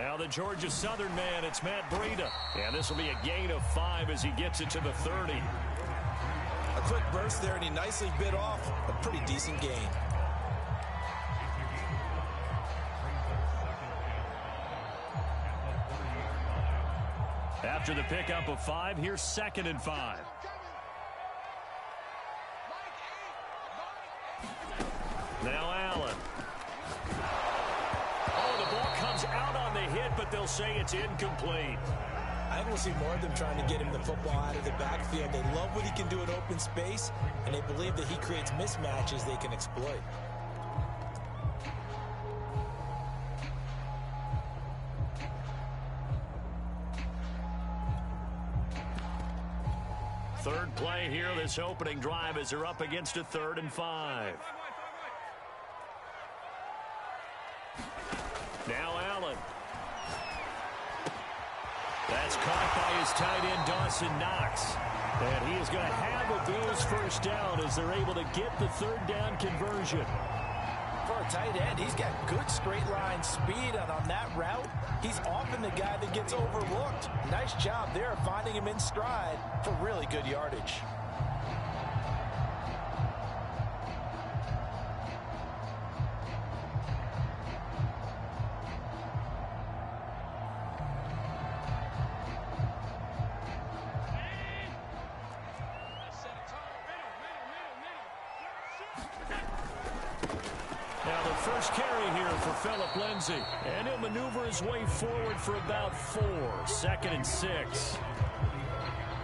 Now the Georgia Southern man, it's Matt Breida. And this will be a gain of 5 as he gets it to the 30. A quick burst there, and he nicely bit off a pretty decent gain. After the pickup of 5, here's 2nd and 5. Now Allen. Oh, the ball comes out on the hit, but they'll say it's incomplete. I think we'll see more of them trying to get him the football out of the backfield. They love what he can do in open space, and they believe that he creates mismatches they can exploit. Third play here, this opening drive, as they're up against a 3rd and 5. Now Allen. That's caught by his tight end, Dawson Knox. And he is going to have a Bills first down as they're able to get the 3rd down conversion. For a tight end, he's got good straight line speed, and on that route, he's often the guy that gets overlooked. Nice job there finding him in stride for really good yardage. First carry here for Phillip Lindsay. And he'll maneuver his way forward for about 4. 2nd and 6.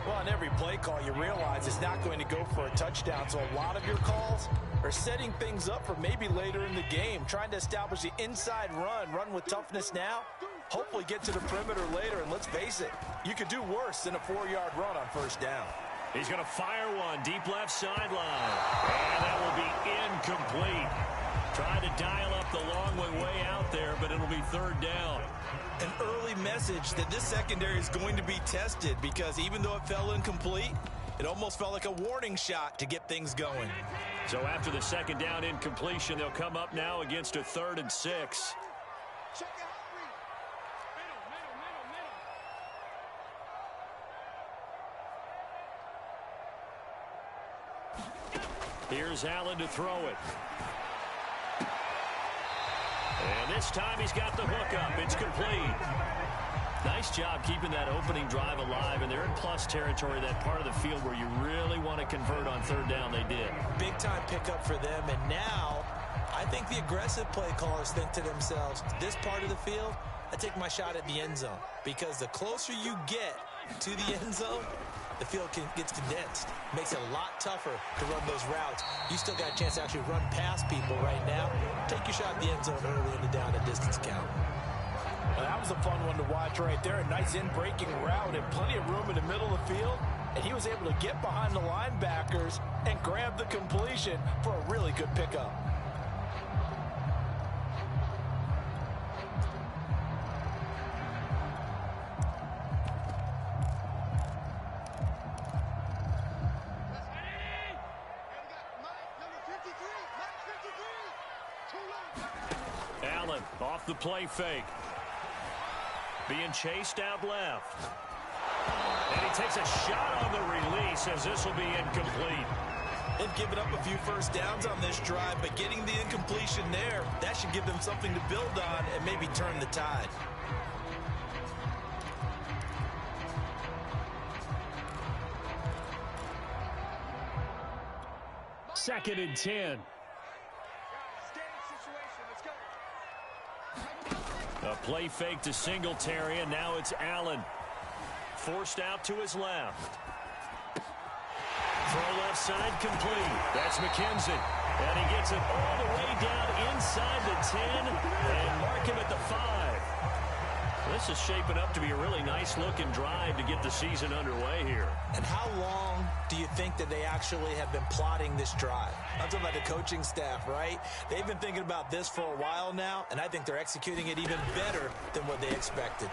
Well, on every play call, you realize it's not going to go for a touchdown. So a lot of your calls are setting things up for maybe later in the game, trying to establish the inside run with toughness now, hopefully get to the perimeter later. And let's face it, you could do worse than a 4-yard run on first down. He's going to fire one deep left sideline. And that will be incomplete. Trying to dial up the long way out there, but it'll be 3rd down. An early message that this secondary is going to be tested, because even though it fell incomplete, it almost felt like a warning shot to get things going. So after the 2nd down incompletion, they'll come up now against a 3rd and 6. Here's Allen to throw it. And this time he's got the hook up. It's complete. Nice job keeping that opening drive alive, and they're in plus territory, that part of the field where you really want to convert on 3rd down. They did. Big time pickup for them, and now I think the aggressive play callers think to themselves, this part of the field, I take my shot at the end zone, because the closer you get to the end zone, the field gets condensed. Makes it a lot tougher to run those routes. You still got a chance to actually run past people right now. Take your shot at the end zone early in the down and distance count. Well, that was a fun one to watch right there. A nice in-breaking route and plenty of room in the middle of the field. And he was able to get behind the linebackers and grab the completion for a really good pickup. Allen off the play fake. Being chased out left. And he takes a shot on the release, as this will be incomplete. They've given up a few first downs on this drive, but getting the incompletion there, that should give them something to build on and maybe turn the tide. Second and 10. A play fake to Singletary, and now it's Allen. Forced out to his left. Throw left side complete. That's McKenzie. And he gets it all the way down inside the 10 and mark him at the 5. This is shaping up to be a really nice-looking drive to get the season underway here. And how long do you think that they actually have been plotting this drive? I'm talking about the coaching staff, right? They've been thinking about this for a while now, and I think they're executing it even better than what they expected.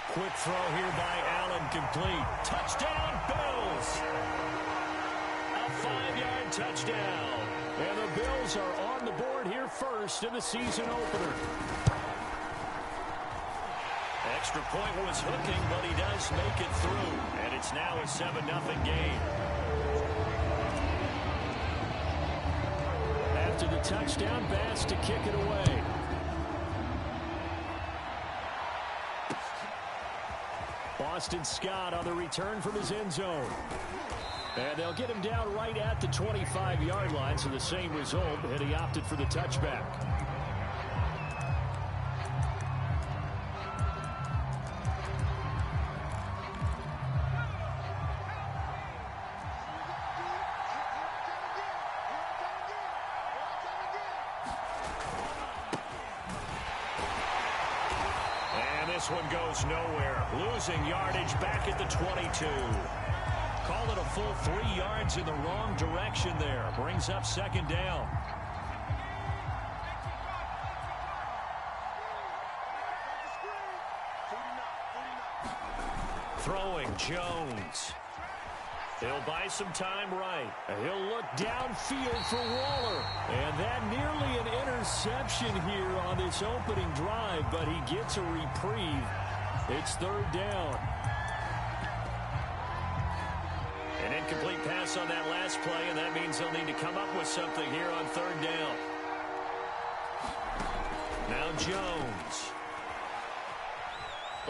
Quick throw here by Allen, complete. Touchdown, Bills! A 5-yard touchdown. And the Bills are on the board here first in the season opener. Extra point was hooking, but he does make it through. And it's now a 7-0 game. After the touchdown, Bass to kick it away. Boston Scott on the return from his end zone. And they'll get him down right at the 25-yard line, so the same result, and he opted for the touchback. This one goes nowhere. Losing yardage back at the 22. Call it a full 3 yards in the wrong direction there. Brings up second down. Throwing Jones. He'll buy some time right. He'll look downfield for Waller. And that nearly an interception here on this opening drive, but he gets a reprieve. It's third down. An incomplete pass on that last play, and that means they'll need to come up with something here on third down. Now Jones.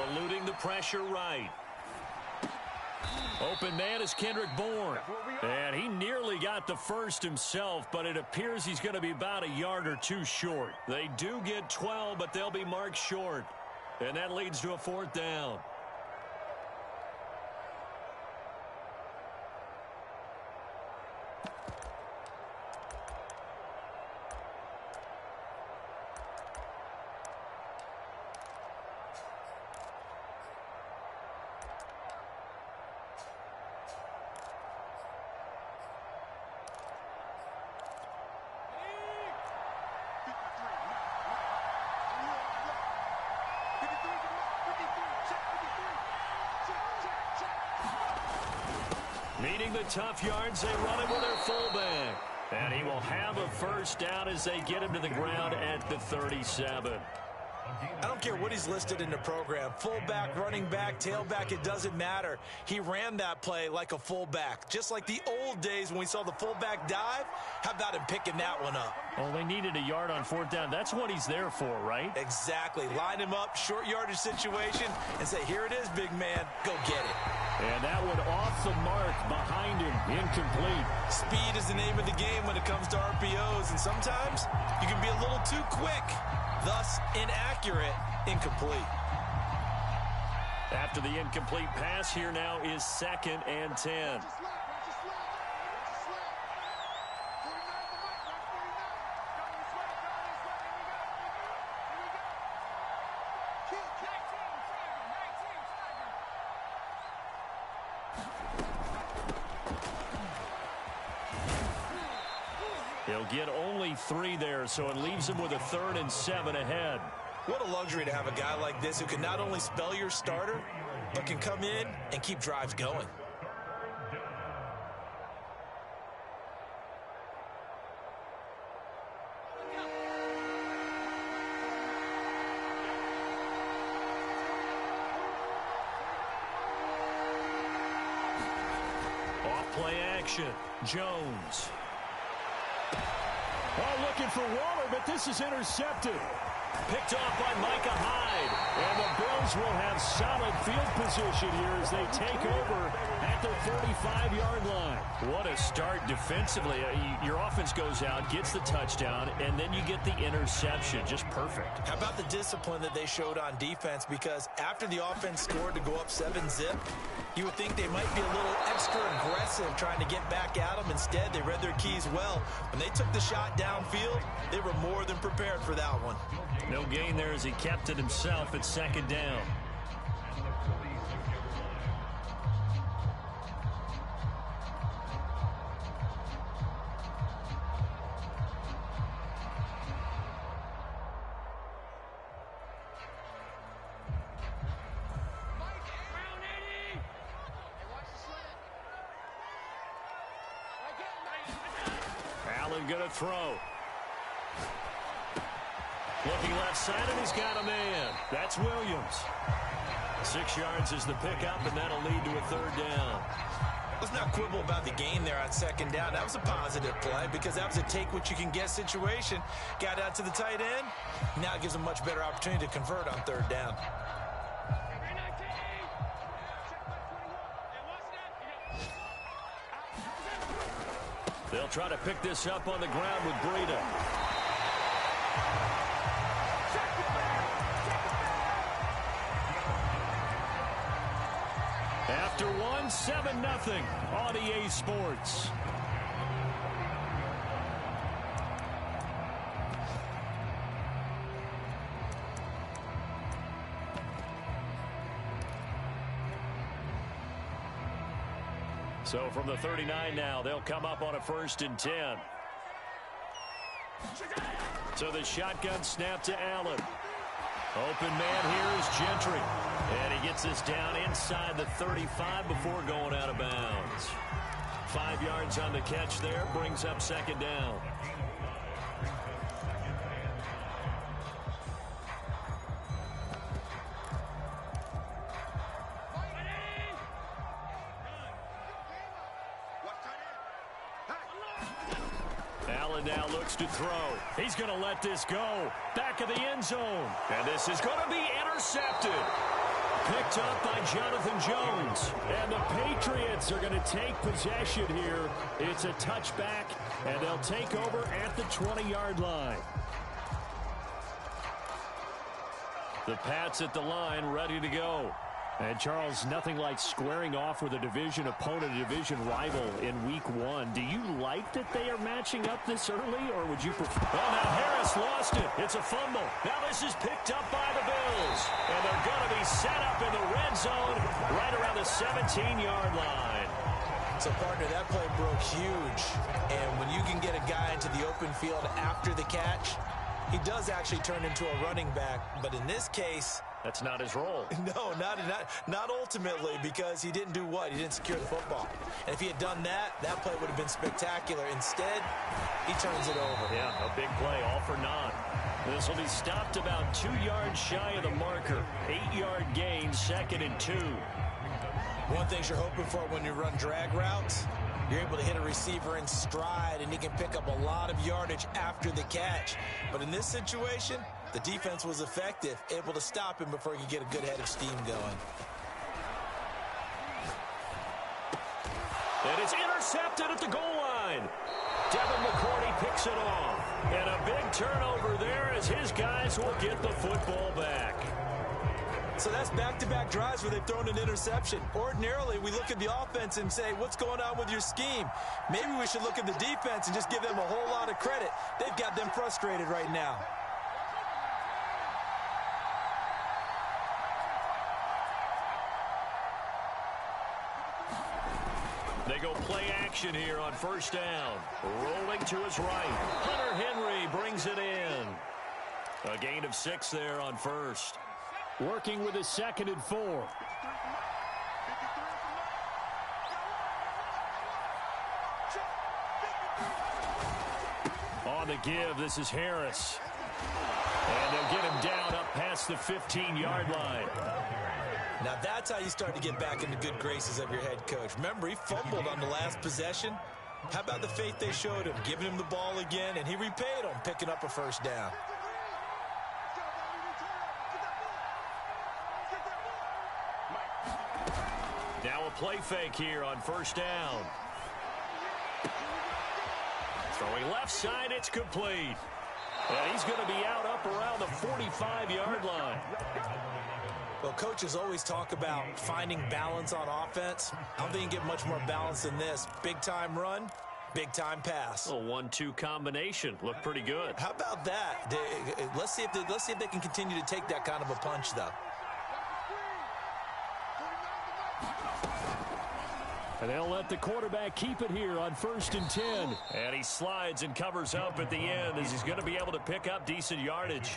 Eluding the pressure right. Open man is Kendrick Bourne. And he nearly got the first himself, but it appears he's going to be about a yard or two short. They do get 12, but they'll be marked short. And that leads to a fourth down. Needing the tough yards, they run it with their fullback. And he will have a first down as they get him to the ground at the 37. I don't care what he's listed in the program. Fullback, running back, tailback, it doesn't matter. He ran that play like a fullback. Just like the old days when we saw the fullback dive. How about him picking that one up? Oh, they needed a yard on fourth down. That's what he's there for, right? Exactly. Line him up, short yardage situation, and say, here it is, big man. Go get it. And that one off the mark behind him. Incomplete. Speed is the name of the game when it comes to RPOs, and sometimes you can be a little too quick. Thus, inaccurate, incomplete. After the incomplete pass, here now is 2nd and 10. He'll get only 3 there, so it leaves him with a 3rd and 7 ahead. What a luxury to have a guy like this who can not only spell your starter, but can come in and keep drives going. Off play action. Jones. Oh, looking for Waller, but this is intercepted. Picked off by Micah Hyde. And the Bills will have solid field position here as they take over at their 35-yard line. What a start defensively. Your offense goes out, gets the touchdown, and then you get the interception. Just perfect. How about the discipline that they showed on defense? Because after the offense scored to go up 7-zip, you would think they might be a little extra aggressive trying to get back at them. Instead, they read their keys well. When they took the shot downfield, they were more than prepared for that one. No gain there as he kept it himself at 2nd down. Allen going to throw. Looking left side, and he's got a man. That's Williams. 6 yards is the pickup, and that'll lead to a third down. Let's not quibble about the gain there on second down. That was a positive play because that was a take-what-you-can-get situation. Got out to the tight end. Now it gives a much better opportunity to convert on third down. They'll try to pick this up on the ground with Breida. After one, 7-0 on EA Sports. So from the 39 now, they'll come up on a 1st and 10. So the shotgun snap to Allen. Open man here is Gentry. And he gets this down inside the 35 before going out of bounds. 5 yards on the catch there, brings up second down. Allen now looks to throw. He's going to let this go. Back of the end zone. And this is going to be intercepted. Picked up by Jonathan Jones. And the Patriots are going to take possession here. It's a touchback, and they'll take over at the 20-yard line. The Pats at the line, ready to go. And, Charles, nothing like squaring off with a division opponent, a division rival in Week 1. Do you like that they are matching up this early, or would you prefer? Oh, now Harris lost it. It's a fumble. Now this is picked up by the Bills. And they're going to be set up in the red zone right around the 17-yard line. So, partner, that play broke huge. And when you can get a guy into the open field after the catch, he does actually turn into a running back. But in this case, that's not his role. No, not ultimately, because he didn't do what? He didn't secure the football. And if he had done that, that play would have been spectacular. Instead, he turns it over. Yeah, a big play, all for naught. This will be stopped about 2 yards shy of the marker. 8-yard gain, 2nd and 2. One thing you're hoping for when you run drag routes, you're able to hit a receiver in stride, and he can pick up a lot of yardage after the catch. But in this situation, the defense was effective, able to stop him before he could get a good head of steam going. And it's intercepted at the goal line. Devin McCourty picks it off. And a big turnover there as his guys will get the football back. So that's back-to-back drives where they've thrown an interception. Ordinarily, we look at the offense and say, what's going on with your scheme? Maybe we should look at the defense and just give them a whole lot of credit. They've got them frustrated right now. They go play action here on 1st down. Rolling to his right. Hunter Henry brings it in. A gain of 6 there on 1st. Working with his 2nd and 4. On the give, this is Harris. And they'll get him down up past the 15-yard line. Now that's how you start to get back into good graces of your head coach. Remember, he fumbled on the last possession. How about the faith they showed him, giving him the ball again, and he repaid them, picking up a 1st down. Now a play fake here on 1st down. Throwing left side, it's complete. And he's going to be out up around the 45-yard line. Well, coaches always talk about finding balance on offense. I don't think you can get much more balance than this. Big-time run, big-time pass. A 1-2 combination. Looked pretty good. How about that? Let's see if they can continue to take that kind of a punch, though. And they'll let the quarterback keep it here on 1st and 10. And he slides and covers up at the end as he's going to be able to pick up decent yardage.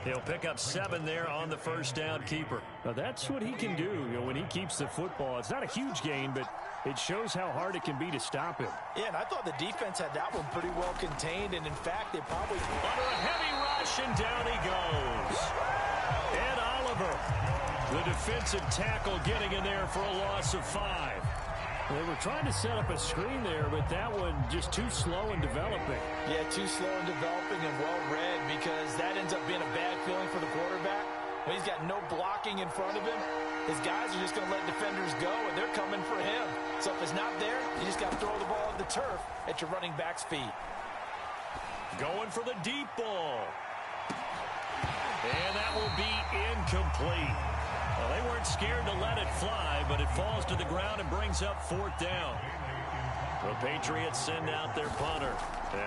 He'll pick up 7 there on the first down keeper. Now that's what he can do, when he keeps the football. It's not a huge gain, but it shows how hard it can be to stop him. Yeah, and I thought the defense had that one pretty well contained, and in fact, they probably... Under a heavy rush, and down he goes. Ed Oliver, the defensive tackle, getting in there for a loss of 5. They were trying to set up a screen there, but that one just too slow in developing. Yeah, too slow in developing and well-read, because that ends up being a bad feeling for the quarterback. When he's got no blocking in front of him, his guys are just going to let defenders go, and they're coming for him. So if it's not there, you just got to throw the ball at the turf at your running back's feet. Going for the deep ball. And that will be incomplete. Well, they weren't scared to let it fly, but it falls to the ground and brings up 4th down. The Patriots send out their punter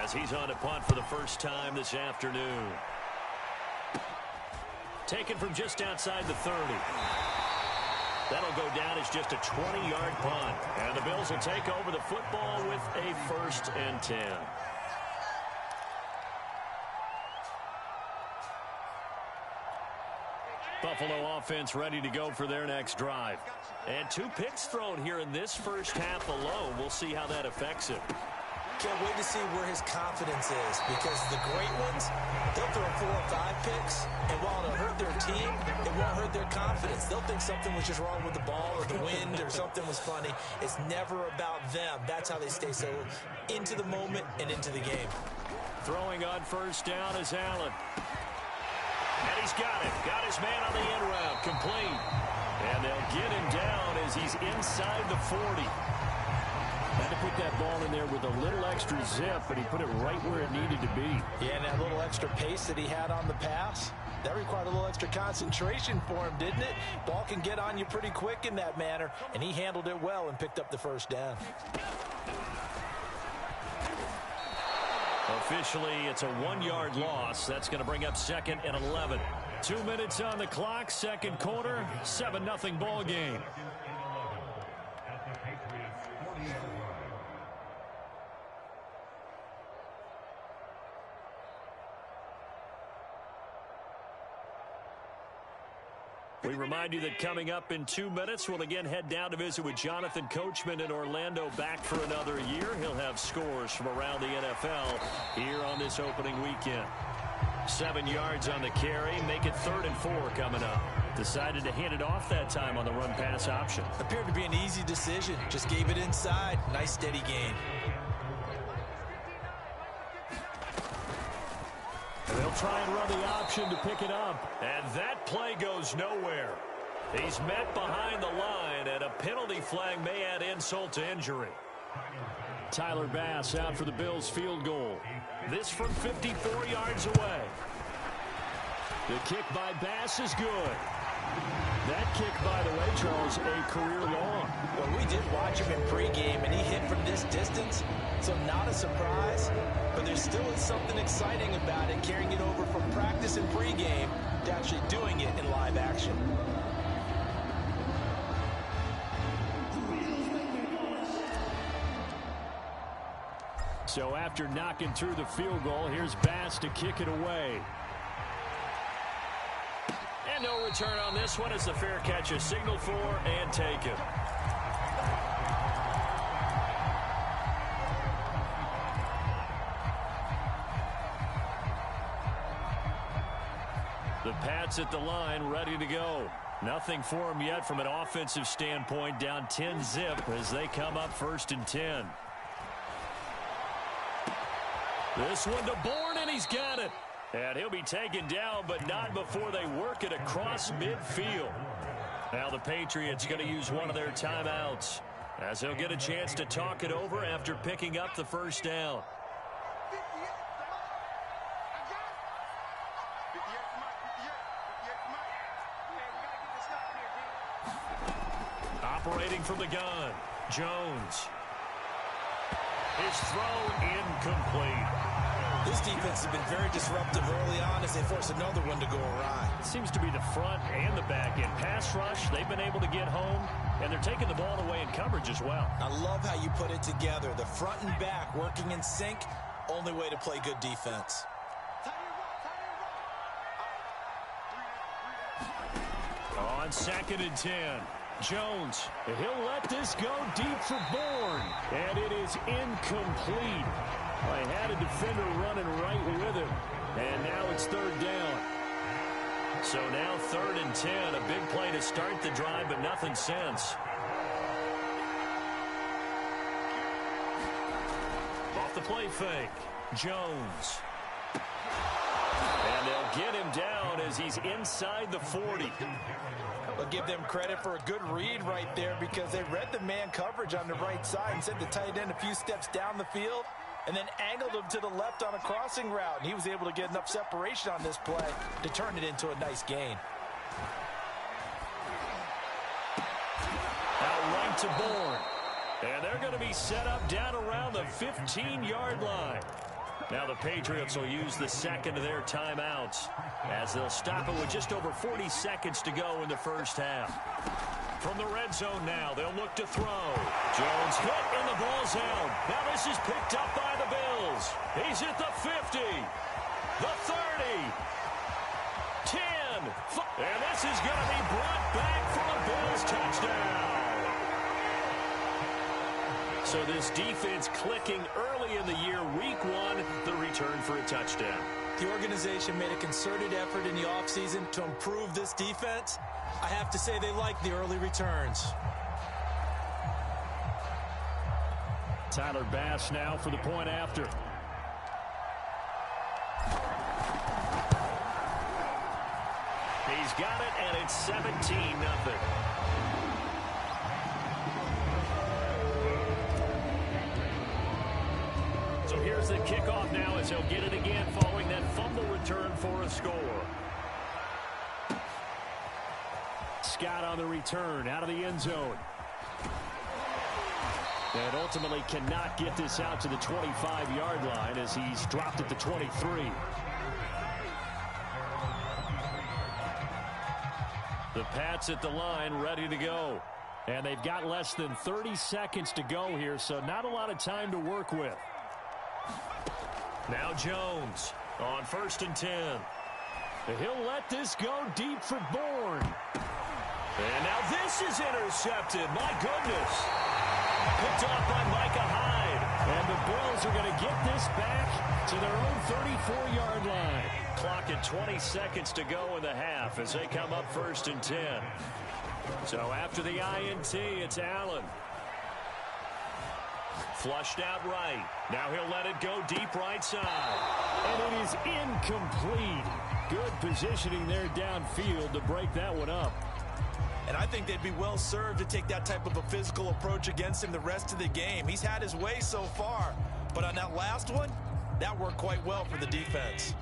as he's on a punt for the first time this afternoon. Taken from just outside the 30. That'll go down as just a 20-yard punt. And the Bills will take over the football with a 1st and 10. Buffalo offense ready to go for their next drive. And 2 picks thrown here in this first half alone. We'll see how that affects him. Can't wait to see where his confidence is, because the great ones, they'll throw 4 or 5 picks, and while it'll hurt their team, it won't hurt their confidence. They'll think something was just wrong with the ball or the wind or something was funny. It's never about them. That's how they stay so into the moment and into the game. Throwing on first down is Allen. And he's got it. Got his man on the end route. Complete. And they'll get him down as he's inside the 40. Had to put that ball in there with a little extra zip, but he put it right where it needed to be. Yeah, and that little extra pace that he had on the pass, that required a little extra concentration for him, didn't it? Ball can get on you pretty quick in that manner, and he handled it well and picked up the first down. Officially, it's a 1-yard loss. That's going to bring up 2nd and 11. 2 minutes on the clock, second quarter, 7-0 ball game. We remind you that coming up in 2 minutes, we'll again head down to visit with Jonathan Coachman in Orlando, back for another year. He'll have scores from around the NFL here on this opening weekend. 7 yards on the carry, make it 3rd and 4 coming up. Decided to hand it off that time on the run-pass option. Appeared to be an easy decision. Just gave it inside. Nice steady gain. They'll try and run the option to pick it up. And that play goes nowhere. He's met behind the line, and a penalty flag may add insult to injury. Tyler Bass out for the Bills field goal. This from 54 yards away. The kick by Bass is good. That kick, by the way, Charles, a career long. Well, we did watch him in pregame, and he hit from this distance, so not a surprise. But there still is something exciting about it, carrying it over from practice and pregame to actually doing it in live action. So after knocking through the field goal, here's Bass to kick it away. And no return on this one as the fair catch is signaled for and taken. The Pats at the line, ready to go. Nothing for them yet from an offensive standpoint, down 10-zip as they come up 1st and 10. This one to Bourne, and he's got it. And he'll be taken down, but not before they work it across midfield. Now the Patriots going to use one of their timeouts as they'll get a chance to talk it over after picking up the first down. Operating from the gun, Jones. His throw incomplete. This defense has been very disruptive early on as they force another one to go awry. It seems to be the front and the back end. Pass rush, they've been able to get home, and they're taking the ball away in coverage as well. I love how you put it together. The front and back working in sync, only way to play good defense. On 2nd and 10, Jones, he'll let this go deep for Bourne, and it is incomplete. I had a defender running right with him, and now it's 3rd down. So now 3rd and 10, a big play to start the drive, but nothing since. Off the play fake, Jones. And they'll get him down as he's inside the 40. I'll give them credit for a good read right there because they read the man coverage on the right side and sent the tight end a few steps down the field and then angled him to the left on a crossing route. And he was able to get enough separation on this play to turn it into a nice gain. Out right to Bourne. And they're going to be set up down around the 15-yard line. Now the Patriots will use the second of their timeouts as they'll stop it with just over 40 seconds to go in the first half. From the red zone now, they'll look to throw. Jones hit and the ball's out. Now this is picked up by the Bills. He's at the 50, the 30, 10, and this is going to be brought back for a Bills touchdown. So this defense clicking early in the year, week 1, the return for a touchdown. The organization made a concerted effort in the offseason to improve this defense. I have to say they like the early returns. Tyler Bass now for the point after. He's got it, and it's 17-0. So here's the kickoff now as he'll get it again following that fumble return for a score. Scott on the return out of the end zone. And ultimately cannot get this out to the 25-yard line as he's dropped at the 23. The Pats at the line ready to go. And they've got less than 30 seconds to go here, so not a lot of time to work with. Now Jones on 1st and 10. He'll let this go deep for Bourne. And now this is intercepted. My goodness. Picked off by Micah Hyde. And the Bills are going to get this back to their own 34-yard line. Clock at 20 seconds to go in the half as they come up 1st and 10. So after the INT, it's Allen. Flushed out right. Now he'll let it go deep right side. And it is incomplete. Good positioning there downfield to break that one up. And I think they'd be well served to take that type of a physical approach against him the rest of the game. He's had his way so far. But on that last one, that worked quite well for the defense.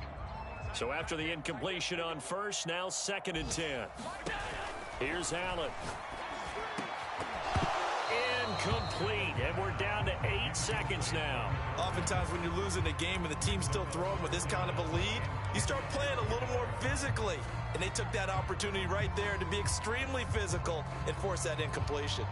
So after the incompletion on 1st, now 2nd and 10. Here's Allen. Incomplete, and we're down to 8 seconds now. Oftentimes when you're losing a game and the team's still throwing with this kind of a lead, you start playing a little more physically. And they took that opportunity right there to be extremely physical and force that incompletion.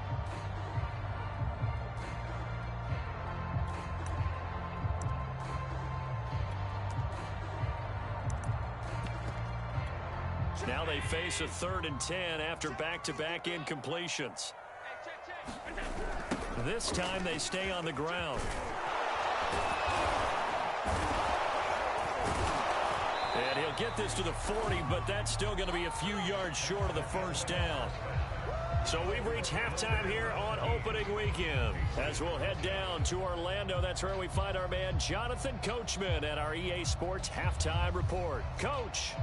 Now they face a 3rd and 10 after back-to-back incompletions. This time they stay on the ground. And he'll get this to the 40, but that's still going to be a few yards short of the 1st down. So we've reached halftime here on opening weekend. As we'll head down to Orlando, that's where we find our man Jonathan Coachman at our EA Sports Halftime Report. Coach.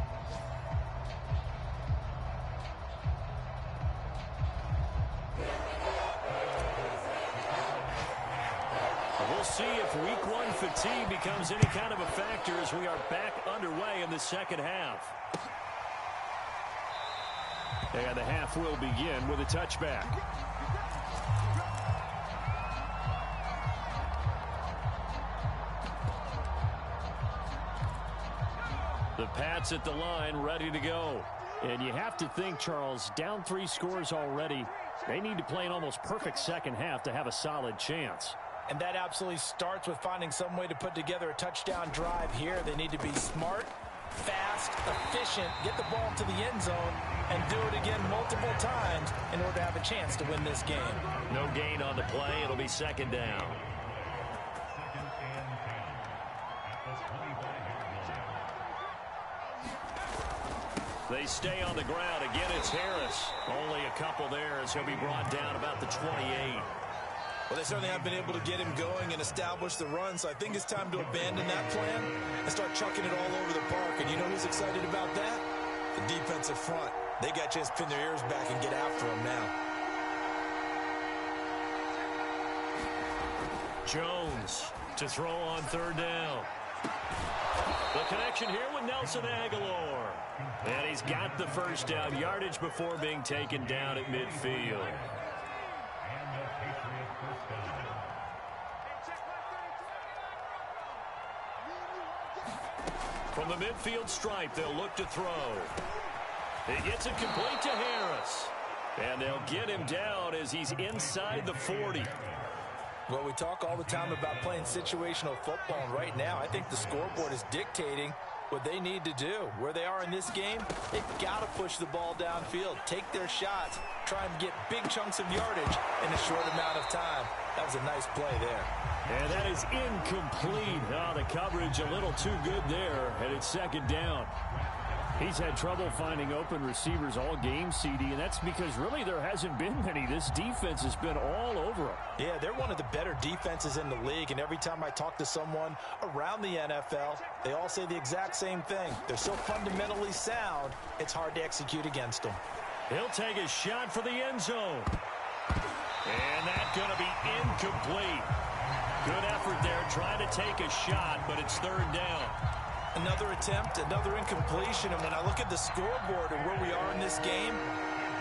We'll see if week 1 fatigue becomes any kind of a factor as we are back underway in the second half. And the half will begin with a touchback. The Pats at the line, ready to go. And you have to think, Charles, down 3 scores already. They need to play an almost perfect second half to have a solid chance. And that absolutely starts with finding some way to put together a touchdown drive here. They need to be smart, fast, efficient, get the ball to the end zone, and do it again multiple times in order to have a chance to win this game. No gain on the play. It'll be second down. They stay on the ground. Again, it's Harris. Only a couple there as he'll be brought down about the 28. Well, they certainly have been able to get him going and establish the run, so I think it's time to abandon that plan and start chucking it all over the park. And you know who's excited about that? The defensive front. They got a chance to pin their ears back and get after him now. Jones to throw on third down. The connection here with Nelson Aguilar. And he's got the first down, yardage before being taken down at midfield. From the midfield stripe, they'll look to throw. It gets it complete to Harris. And they'll get him down as he's inside the 40. Well, we talk all the time about playing situational football, and right now I think the scoreboard is dictating what they need to do. Where they are in this game, they've got to push the ball downfield, take their shots, try and get big chunks of yardage in a short amount of time. That was a nice play there. And that is incomplete. Oh, the coverage a little too good there, and it's second down. He's had trouble finding open receivers all game, CD, and that's because really there hasn't been many. This defense has been all over him. Yeah, they're one of the better defenses in the league, and every time I talk to someone around the NFL, they all say the exact same thing. They're so fundamentally sound, it's hard to execute against them. He'll take a shot for the end zone. And that's going to be incomplete. Good effort there trying to take a shot, but it's third down. Another attempt, another incompletion, and when I look at the scoreboard and where we are in this game,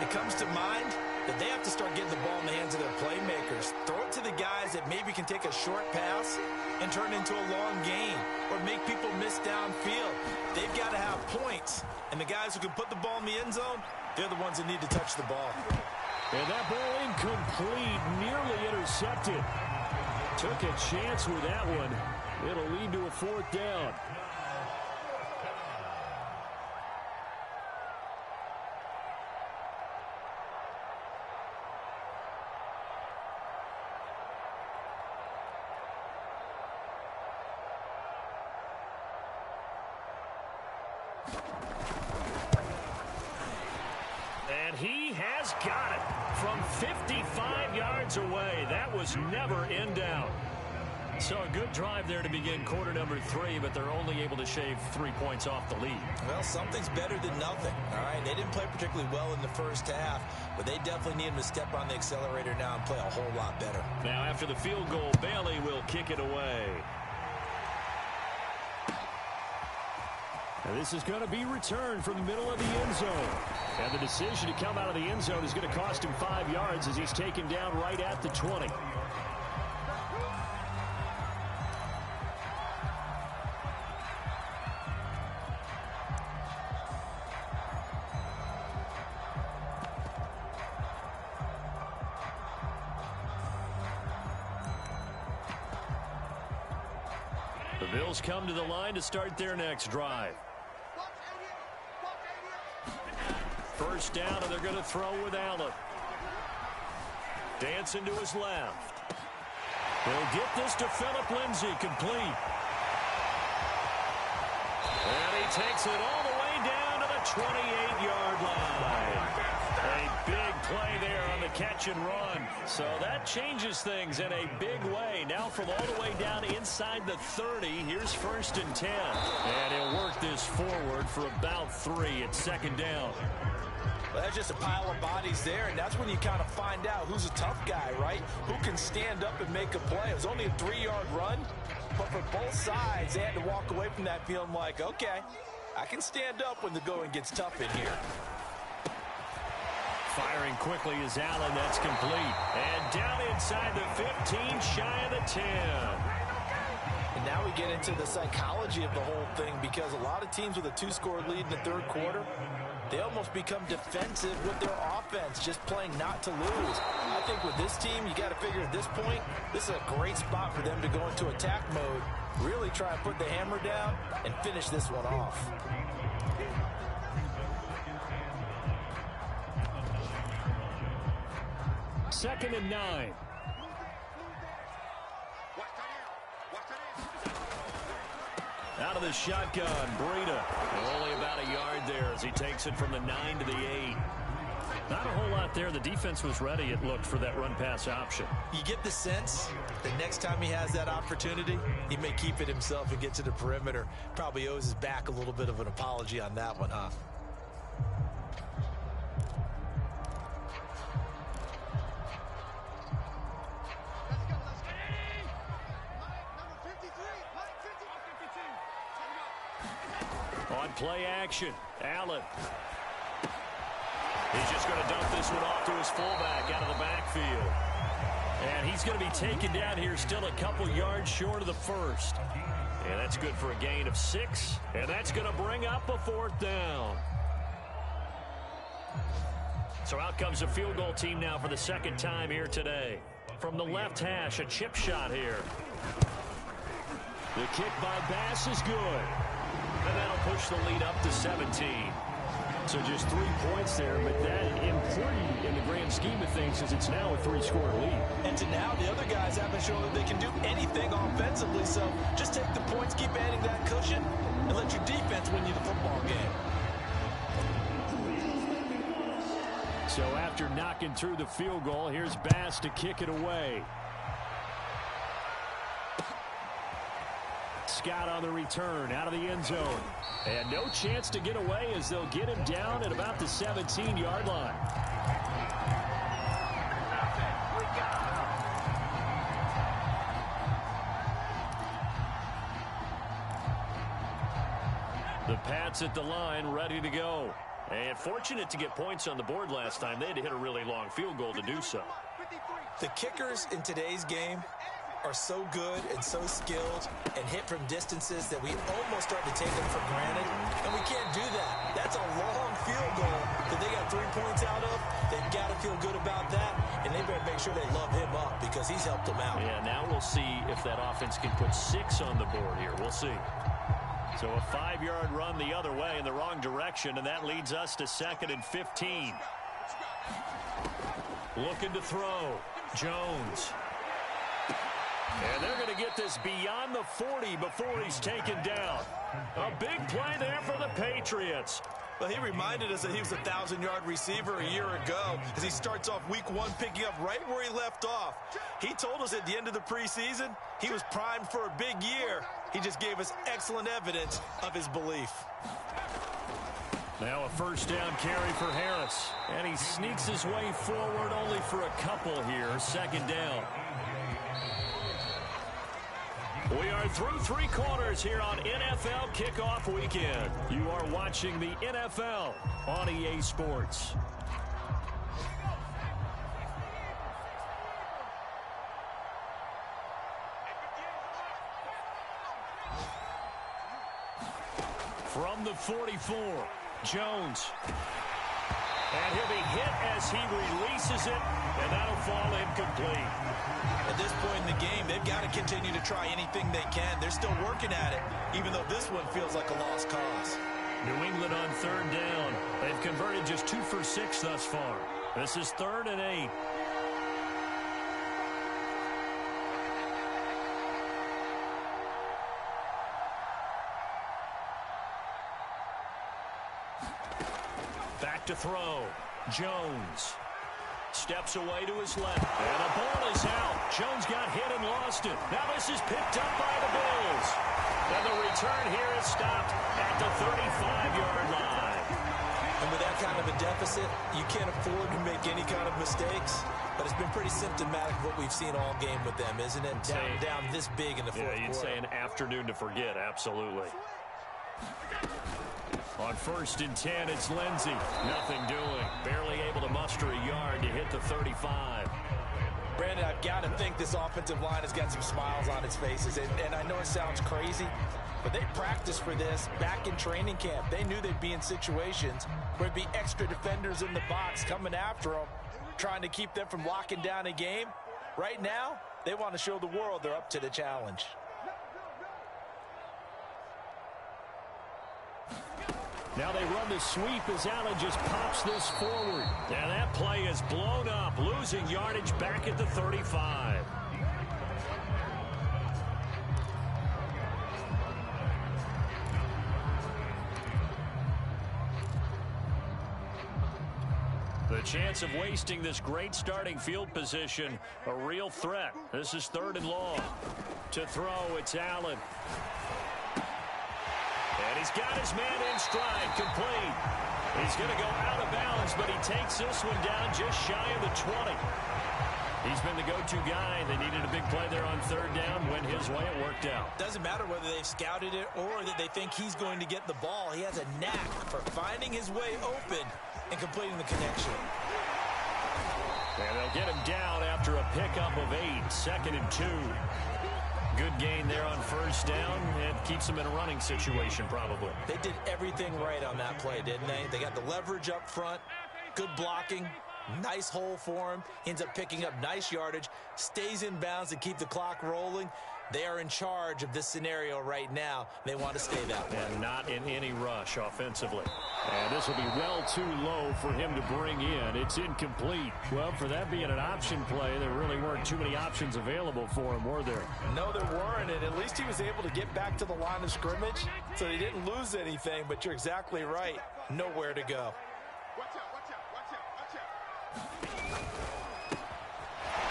it comes to mind that they have to start getting the ball in the hands of their playmakers. Throw it to the guys that maybe can take a short pass and turn it into a long gain or make people miss downfield. They've got to have points, and the guys who can put the ball in the end zone, they're the ones that need to touch the ball. And that ball incomplete, nearly intercepted. Took a chance with that one. It'll lead to a fourth down. And he has got it from 55 yards away. That was never in doubt. So a good drive there to begin quarter number 3, but they're only able to shave 3 points off the lead. Well, something's better than nothing, all right? They didn't play particularly well in the first half, but they definitely need him to step on the accelerator now and play a whole lot better. Now after the field goal, Bailey will kick it away. And this is going to be returned from the middle of the end zone. And the decision to come out of the end zone is going to cost him 5 yards as he's taken down right at the 20. The Bills come to the line to start their next drive. First down, and they're going to throw with Allen. Dancing to his left. They'll get this to Phillip Lindsay, complete. And he takes it all the way down to the 28-yard line. A big play there on the catch and run. So that changes things in a big way. Now from all the way down inside the 30, here's first and 10. And he'll work this forward for about 3 at second down. Well, that's just a pile of bodies there, and that's when you kind of find out who's a tough guy, right? Who can stand up and make a play. It was only a 3-yard run, but for both sides, they had to walk away from that feeling like, okay, I can stand up when the going gets tough in here. Firing quickly is Allen. That's complete. And down inside the 15, shy of the 10. And now he get into the psychology of the whole thing, because a lot of teams with a 2-score lead in the third quarter, they almost become defensive with their offense, just playing not to lose. I think with this team, you got to figure at this point, this is a great spot for them to go into attack mode, really try and put the hammer down and finish this one off. Second and 9. Out of the shotgun, Breida. Only about a yard there as he takes it from the 9 to the 8. Not a whole lot there. The defense was ready, it looked, for that run-pass option. You get the sense that next time he has that opportunity, he may keep it himself and get to the perimeter. Probably owes his back a little bit of an apology on that one, huh? On play action, Allen. He's just going to dump this one off to his fullback out of the backfield. And he's going to be taken down here, still a couple yards short of the first. And that's good for a gain of 6. And that's going to bring up a 4th down. So out comes a field goal team now for the second time here today. From the left hash, a chip shot here. The kick by Bass is good. And that'll push the lead up to 17. So just 3 points there, but that important in the grand scheme of things as it's now a 3-score lead. And to now, the other guys haven't shown that they can do anything offensively, so just take the points, keep adding that cushion, and let your defense win you the football game. So after knocking through the field goal, here's Bass to kick it away. Scott on the return out of the end zone. And no chance to get away as they'll get him down at about the 17-yard line. The Pats at the line, ready to go. And fortunate to get points on the board last time. They had to hit a really long field goal to do so. The kickers in today's game are so good and so skilled and hit from distances that we almost start to take them for granted, and we can't do that. That's a long field goal that they got 3 points out of. They've got to feel good about that, and they better make sure they love him up because he's helped them out. Yeah, now we'll see if that offense can put 6 on the board here. We'll see. So a 5-yard run the other way in the wrong direction, and that leads us to 2nd and 15. Looking to throw. Jones. And they're going to get this beyond the 40 before he's taken down. A big play there for the Patriots. Well, he reminded us that he was a 1,000-yard receiver a year ago as he starts off week 1 picking up right where he left off. He told us at the end of the preseason he was primed for a big year. He just gave us excellent evidence of his belief. Now a first down carry for Harris. And he sneaks his way forward only for a couple here. 2nd down. We are through 3 quarters here on NFL Kickoff Weekend. You are watching the NFL on EA Sports. From the 44, Jones. And he'll be hit as he releases it, and that'll fall incomplete. At this point in the game, they've got to continue to try anything they can. They're still working at it, even though this one feels like a lost cause. New England on 3rd down. They've converted just 2 for 6 thus far. This is 3rd and 8. Back to throw. Jones. Steps away to his left. And the ball is out. Jones got hit and lost it. Now this is picked up by the Bills. And the return here is stopped at the 35-yard line. And with that kind of a deficit, you can't afford to make any kind of mistakes. But it's been pretty symptomatic of what we've seen all game with them, isn't it? Down this big in the fourth quarter. Yeah, you'd say an afternoon to forget. Absolutely. On 1st and 10, it's Lindsey. Nothing doing. Barely able to muster a yard to hit the 35. Brandon, I've got to think this offensive line has got some smiles on its faces. And I know it sounds crazy, but they practiced for this back in training camp. They knew they'd be in situations where there'd be extra defenders in the box coming after them, trying to keep them from locking down a game. Right now, they want to show the world they're up to the challenge. Now they run the sweep as Allen just pops this forward. And that play is blown up, losing yardage back at the 35. The chance of wasting this great starting field position, a real threat. This is 3rd and long. To throw, it's Allen. And he's got his man in stride, complete. He's going to go out of bounds, but he takes this one down just shy of the 20. He's been the go-to guy. They needed a big play there on 3rd down. Went his way, it worked out. Doesn't matter whether they've scouted it or that they think he's going to get the ball. He has a knack for finding his way open and completing the connection. And they'll get him down after a pickup of 8, 2nd and 2. Good gain there on 1st down, and keeps them in a running situation probably. They did everything right on that play, didn't they? They got the leverage up front, good blocking, nice hole for him. He ends up picking up nice yardage, stays in bounds to keep the clock rolling. They are in charge of this scenario right now. They want to stay that way. And not in any rush offensively. And this will be well too low for him to bring in. It's incomplete. Well, for that being an option play, there really weren't too many options available for him, were there? No, there weren't, and at least he was able to get back to the line of scrimmage, so he didn't lose anything, but you're exactly right. Nowhere to go.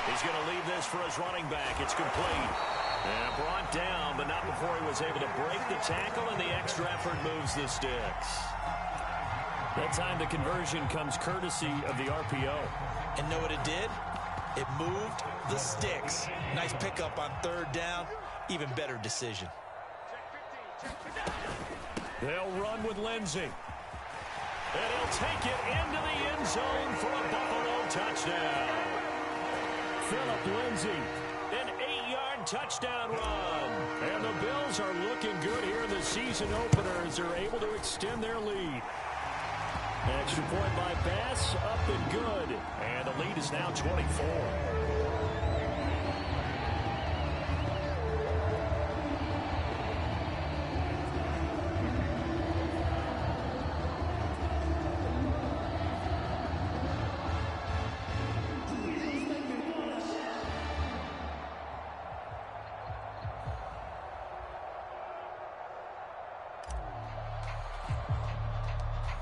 He's going to leave this for his running back. It's complete. And brought down, but not before he was able to break the tackle, and the extra effort moves the sticks. That time the conversion comes courtesy of the RPO. And know what it did? It moved the sticks. Nice pickup on 3rd down. Even better decision. They'll run with Lindsey. And he'll take it into the end zone for a Buffalo touchdown. Phillip Lindsay. An 8-yard touchdown run. And the Bills are looking good here in the season opener as they're able to extend their lead. Extra point by Bass, up and good. And the lead is now 24.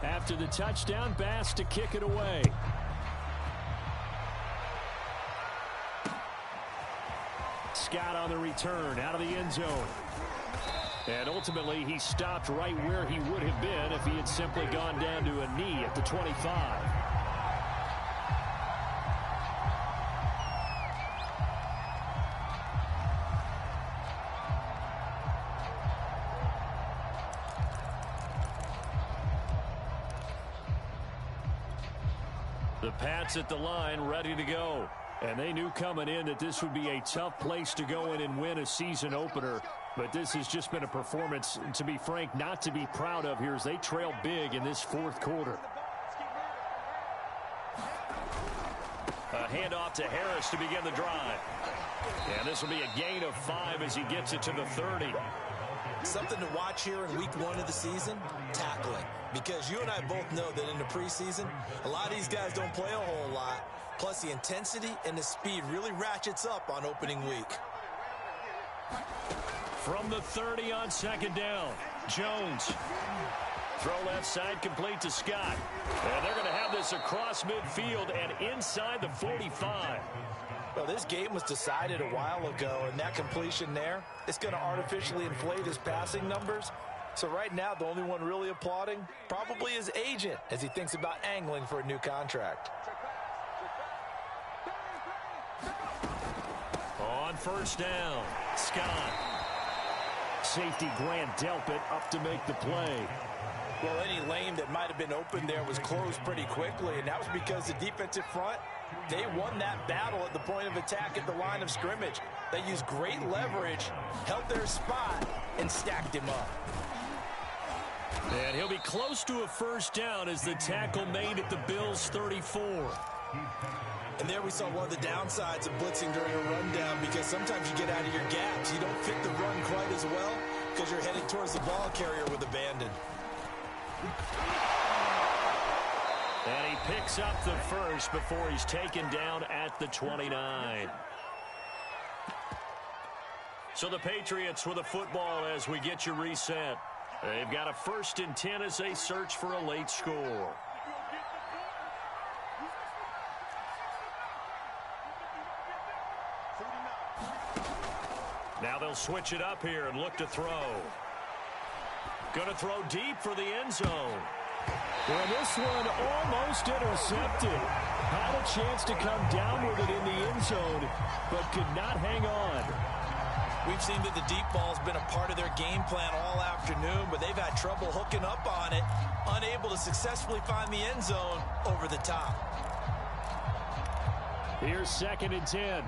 After the touchdown, Bass to kick it away. Scott on the return, out of the end zone. And ultimately, he stopped right where he would have been if he had simply gone down to a knee at the 25. The Pats at the line, ready to go. And they knew coming in that this would be a tough place to go in and win a season opener. But this has just been a performance, to be frank, not to be proud of here as they trail big in this 4th quarter. A handoff to Harris to begin the drive. And this will be a gain of 5 as he gets it to the 30. Something to watch here in week 1 of the season, tackling. Because you and I both know that in the preseason, a lot of these guys don't play a whole lot. Plus, the intensity and the speed really ratchets up on opening week. From the 30 on 2nd down, Jones. Throw left side complete to Scott. And they're going to have this across midfield and inside the 45. Well, this game was decided a while ago, and that completion there, it's going to artificially inflate his passing numbers. So right now, the only one really applauding probably his agent as he thinks about angling for a new contract. On 1st down, Scott. Safety Grant Delpit up to make the play. Well, any lane that might have been open there was closed pretty quickly, and that was because the defensive front, they won that battle at the point of attack at the line of scrimmage. They used great leverage, held their spot, and stacked him up. And he'll be close to a first down as the tackle made at the Bills' 34. And there we saw one of the downsides of blitzing during a rundown, because sometimes you get out of your gaps. You don't fit the run quite as well because you're headed towards the ball carrier with abandon. And he picks up the first before he's taken down at the 29. So the Patriots with a football as we get you reset. They've got a 1st and 10 as they search for a late score. Now they'll switch it up here and look to throw. Going to throw deep for the end zone. Well, this one almost intercepted. Had a chance to come down with it in the end zone, but could not hang on. We've seen that the deep ball's been a part of their game plan all afternoon, but they've had trouble hooking up on it, unable to successfully find the end zone over the top. Here's 2nd and 10.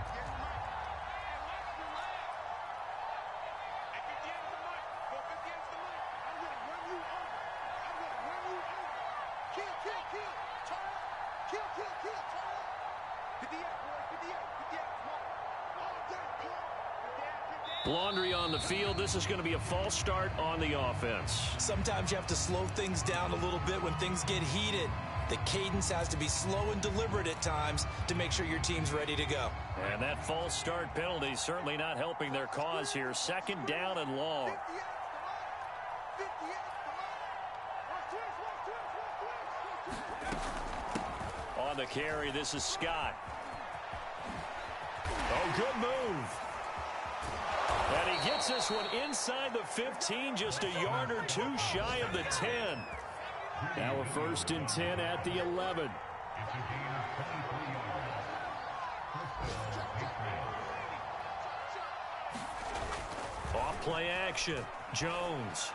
Laundry on the field. This is going to be a false start on the offense. Sometimes you have to slow things down a little bit when things get heated. The cadence has to be slow and deliberate at times to make sure your team's ready to go. And that false start penalty certainly not helping their cause here. 2nd down and long. On the carry, this is Scott. Oh, good move. And he gets this one inside the 15, just a yard or two shy of the 10. Now a 1st and 10 at the 11. Off play action. Jones.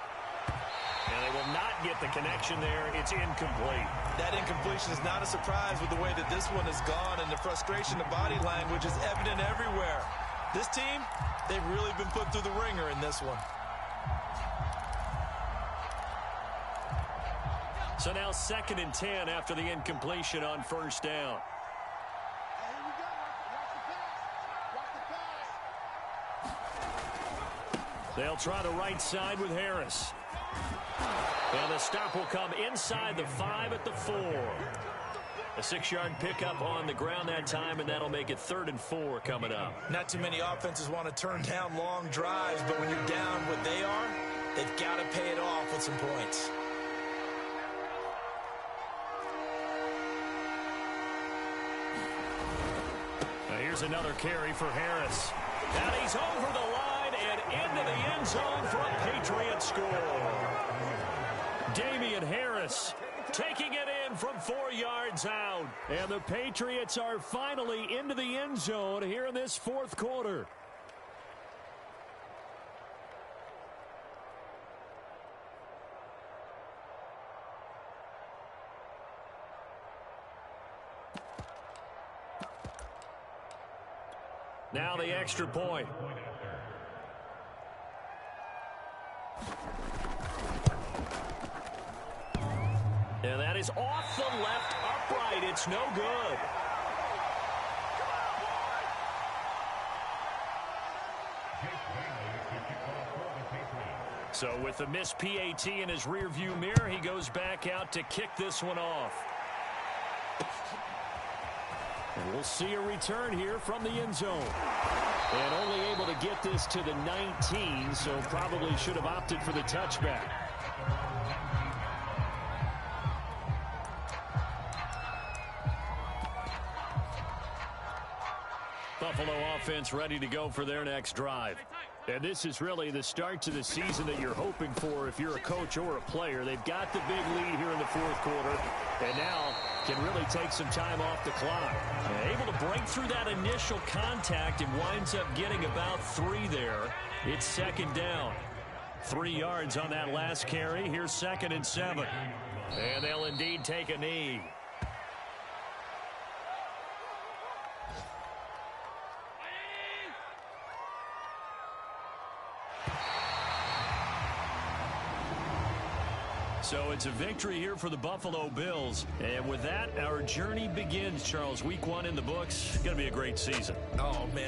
And they will not get the connection there. It's incomplete. That incompletion is not a surprise with the way that this one has gone, and the frustration, the body language is evident everywhere. This team, they've really been put through the ringer in this one. So now 2nd and 10 after the incompletion on 1st down. They'll try the right side with Harris. And the stop will come inside the 5 at the 4. A 6-yard pickup on the ground that time, and that'll make it 3rd and 4 coming up. Not too many offenses want to turn down long drives, but when you're down what they are, they've got to pay it off with some points. Now here's another carry for Harris. And he's over the line and into the end zone for a Patriot score. Damian Harris taking it in from 4 yards out. And the Patriots are finally into the end zone here in this 4th quarter. Now the extra point. And that is off the left upright. It's no good. So with the missed PAT in his rearview mirror, he goes back out to kick this one off. And we'll see a return here from the end zone. And only able to get this to the 19, so probably should have opted for the touchback. Buffalo offense ready to go for their next drive. And this is really the start to the season that you're hoping for if you're a coach or a player. They've got the big lead here in the 4th quarter, and now can really take some time off the clock. Able to break through that initial contact and winds up getting about 3 there. It's 2nd down. 3 yards on that last carry. Here's 2nd and 7. And they'll indeed take a knee. So it's a victory here for the Buffalo Bills. And with that, our journey begins, Charles. Week 1 in the books. Going to be a great season. Oh, man.